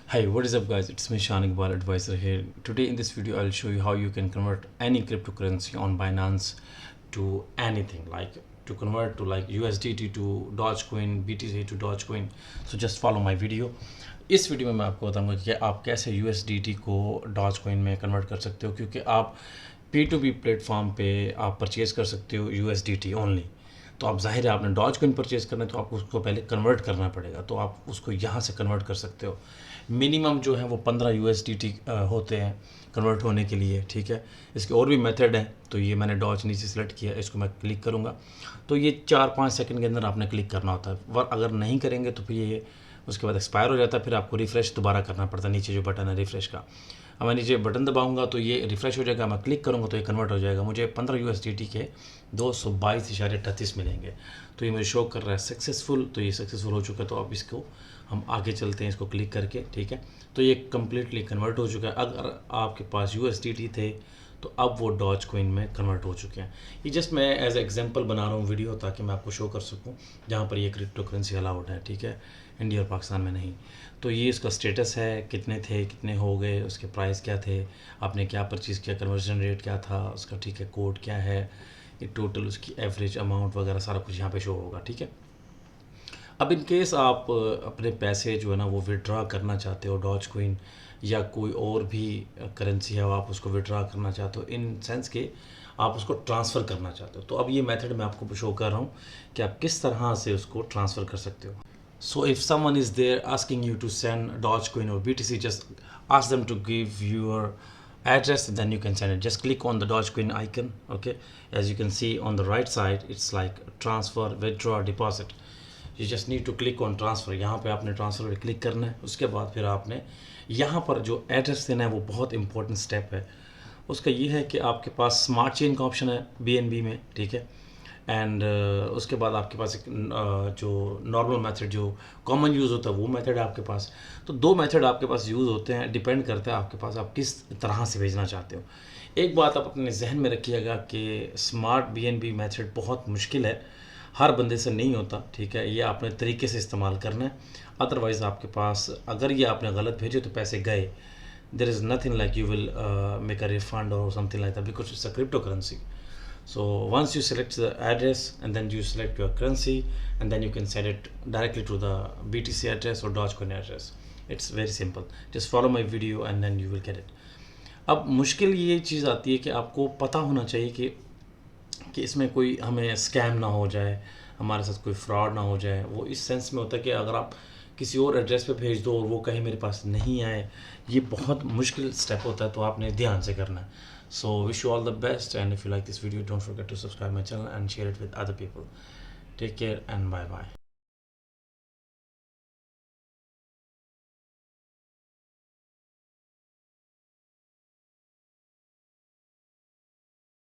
Hey, what is up guys? It's me Shan Iqbal Advisor here. Today in this video I'll show you how you can convert any cryptocurrency on Binance to anything, like to convert to like USDT to Dogecoin, BTC to Dogecoin. So just follow my video. इस video में मैं आपको बताऊंगा कि आप कैसे USDT को Dogecoin में कन्वर्ट कर सकते हो, क्योंकि आप P2P प्लेटफॉर्म पे आप परचेज कर सकते हो USDT ओनली। तो आप जाहिर है आपने डॉज कॉइन परचेज करना है तो आपको उसको पहले कन्वर्ट करना पड़ेगा, तो आप उसको यहाँ से कन्वर्ट कर सकते हो। मिनिमम जो है वो 15 USDT होते हैं कन्वर्ट होने के लिए, ठीक है। इसके और भी मेथड हैं, तो ये मैंने डॉज नीचे सेलेक्ट किया, इसको मैं क्लिक करूँगा तो ये 4-5 सेकंड के अंदर आपने क्लिक करना होता है। वर अगर नहीं करेंगे तो फिर ये उसके बाद एक्सपायर हो जाता है, फिर आपको रिफ़्रेश दोबारा करना पड़ता है। नीचे जो बटन है रिफ़्रेश का, अब मैं नीचे बटन दबाऊंगा तो ये रिफ़्रेश हो जाएगा, मैं क्लिक करूंगा तो ये कन्वर्ट हो जाएगा। मुझे 15 USDT के 222.38 मिलेंगे। तो ये मुझे शो कर रहा है सक्सेसफुल, तो ये सक्सेसफुल हो चुका है। तो अब इसको हम आगे चलते हैं, इसको क्लिक करके, ठीक है। तो ये कम्प्लीटली कन्वर्ट हो चुका है। अगर आपके पास USDT थे तो अब वो डॉज कॉइन में कन्वर्ट हो चुके हैं। ये जस्ट मैं एज एग्जांपल बना रहा हूँ वीडियो, ताकि मैं आपको शो कर सकूँ जहाँ पर ये क्रिप्टो करेंसी अलाउड है, ठीक है, इंडिया और पाकिस्तान में नहीं। तो ये इसका स्टेटस है, कितने थे, कितने हो गए, उसके प्राइस क्या थे, आपने क्या परचेज़ किया, कन्वर्जन रेट क्या था उसका, ठीक है, कोड क्या है, ये टोटल उसकी एवरेज अमाउंट वगैरह सारा कुछ यहाँ पे शो होगा, ठीक है। अब इन केस आप अपने पैसे जो है ना वो विड्रा करना चाहते हो डॉज कॉइन या कोई और भी करेंसी है, वो आप उसको विड्रा करना चाहते हो, इन सेंस के आप उसको ट्रांसफ़र करना चाहते हो, तो अब ये मेथड मैं आपको शो कर रहा हूँ कि आप किस तरह से उसको ट्रांसफ़र कर सकते हो। So if someone is there asking you to send Dogecoin or BTC, just ask them to give your address, and then you can send it. Just click on the Dogecoin icon, okay. As you can see on the right side, it's like transfer, withdraw, deposit. You just need to click on transfer. यहाँ पे आपने transfer पे click करना है। उसके बाद फिर आपने यहाँ पर जो एड्रेस देना है वो बहुत इंपॉर्टेंट स्टेप है। उसका ये है कि आपके पास स्मार्ट चेन का ऑप्शन है BNB में, ठीक है। एंड उसके बाद आपके पास एक जो नॉर्मल मेथड जो कॉमन यूज़ होता है वो मेथड है आपके पास। तो दो मेथड आपके पास यूज़ होते हैं, डिपेंड करता है आपके पास आप किस तरह से भेजना चाहते हो। एक बात आप अपने जहन में रखिएगा कि स्मार्ट BNB मेथड बहुत मुश्किल है, हर बंदे से नहीं होता, ठीक है। ये आपने तरीके से इस्तेमाल करना है, अदरवाइज़ आपके पास अगर ये आपने गलत भेजे तो पैसे गए। There is nothing like you will make a refund और something like that, because it's a crypto currency. So once you select the address and then you select your currency, and then you can send it directly to the BTC address or Dogecoin address. It's very simple. Just follow my video and then you will get it. अब मुश्किल ये चीज़ आती है कि आपको पता होना चाहिए कि इसमें कोई हमें स्कैम ना हो जाए, हमारे साथ कोई फ्रॉड ना हो जाए। वो इस सेंस में होता है कि अगर आप किसी और एड्रेस पे भेज दो और वो कहीं मेरे पास नहीं आए, ये बहुत मुश्किल स्टेप होता है, तो आपने ध्यान से करना है। So wish you all the best, and if you like this video, don't forget to subscribe my channel and share it with other people. Take care and bye bye.